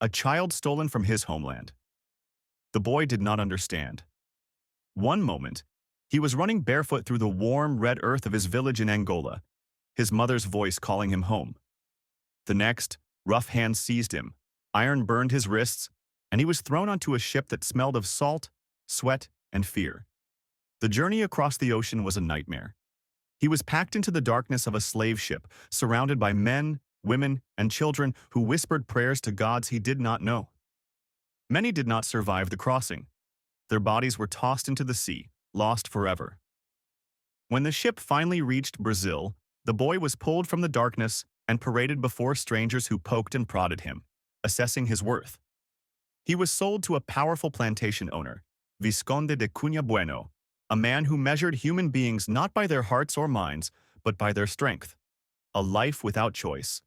a child stolen from his homeland. The boy did not understand. One moment, he was running barefoot through the warm, red earth of his village in Angola, his mother's voice calling him home. The next, rough hands seized him, iron burned his wrists, and he was thrown onto a ship that smelled of salt, sweat, and fear. The journey across the ocean was a nightmare. He was packed into the darkness of a slave ship, surrounded by men, women, and children who whispered prayers to gods he did not know. Many did not survive the crossing. Their bodies were tossed into the sea, lost forever. When the ship finally reached Brazil, the boy was pulled from the darkness and paraded before strangers who poked and prodded him, assessing his worth. He was sold to a powerful plantation owner, Visconde de Cunha Bueno, a man who measured human beings not by their hearts or minds, but by their strength. A life without choice.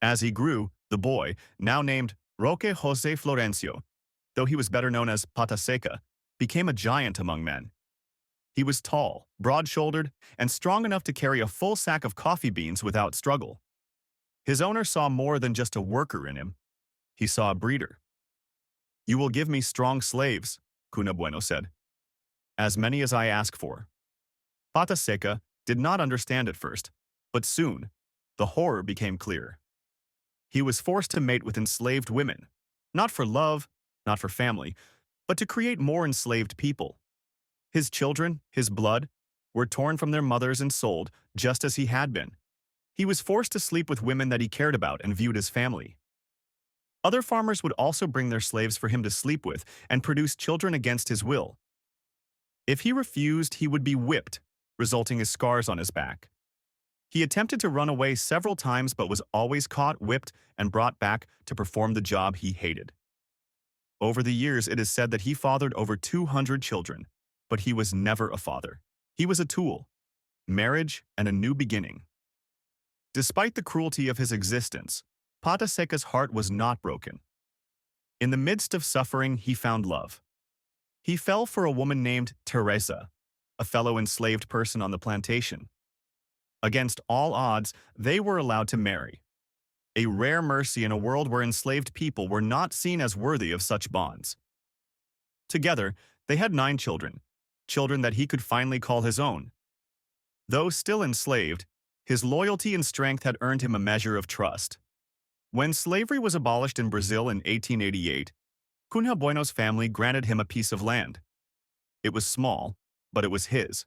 As he grew, the boy, now named Roque José Florencio, though he was better known as Pata Seca, became a giant among men. He was tall, broad-shouldered, and strong enough to carry a full sack of coffee beans without struggle. His owner saw more than just a worker in him. He saw a breeder. "You will give me strong slaves," Cunha Bueno said. "As many as I ask for." Pata Seca did not understand at first, but soon, the horror became clear. He was forced to mate with enslaved women, not for love, not for family, but to create more enslaved people. His children, his blood, were torn from their mothers and sold, just as he had been. He was forced to sleep with women that he cared about and viewed as family. Other farmers would also bring their slaves for him to sleep with and produce children against his will. If he refused, he would be whipped, resulting in scars on his back. He attempted to run away several times but was always caught, whipped, and brought back to perform the job he hated. Over the years, it is said that he fathered over 200 children, but he was never a father. He was a tool, marriage, and a new beginning. Despite the cruelty of his existence, Pata Seca's heart was not broken. In the midst of suffering, he found love. He fell for a woman named Tereza, a fellow enslaved person on the plantation. Against all odds, they were allowed to marry. A rare mercy in a world where enslaved people were not seen as worthy of such bonds. Together, they had 9 children, children that he could finally call his own. Though still enslaved, his loyalty and strength had earned him a measure of trust. When slavery was abolished in Brazil in 1888, Cunha Bueno's family granted him a piece of land. It was small, but it was his.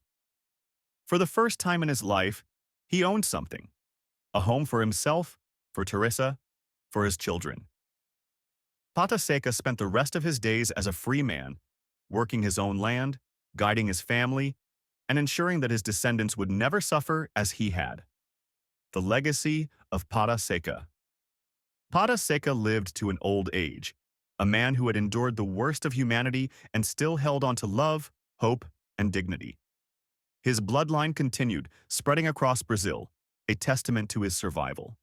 For the first time in his life, he owned something. A home for himself, for Teresa, for his children. Pata Seca spent the rest of his days as a free man, working his own land, guiding his family, and ensuring that his descendants would never suffer as he had. The legacy of Pata Seca. Pata Seca lived to an old age, a man who had endured the worst of humanity and still held on to love, hope, and dignity. His bloodline continued, spreading across Brazil, a testament to his survival.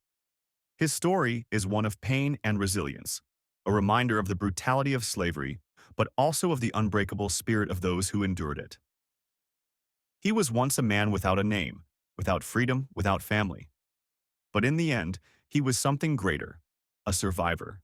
His story is one of pain and resilience, a reminder of the brutality of slavery, but also of the unbreakable spirit of those who endured it. He was once a man without a name, without freedom, without family. But in the end, he was something greater, a survivor.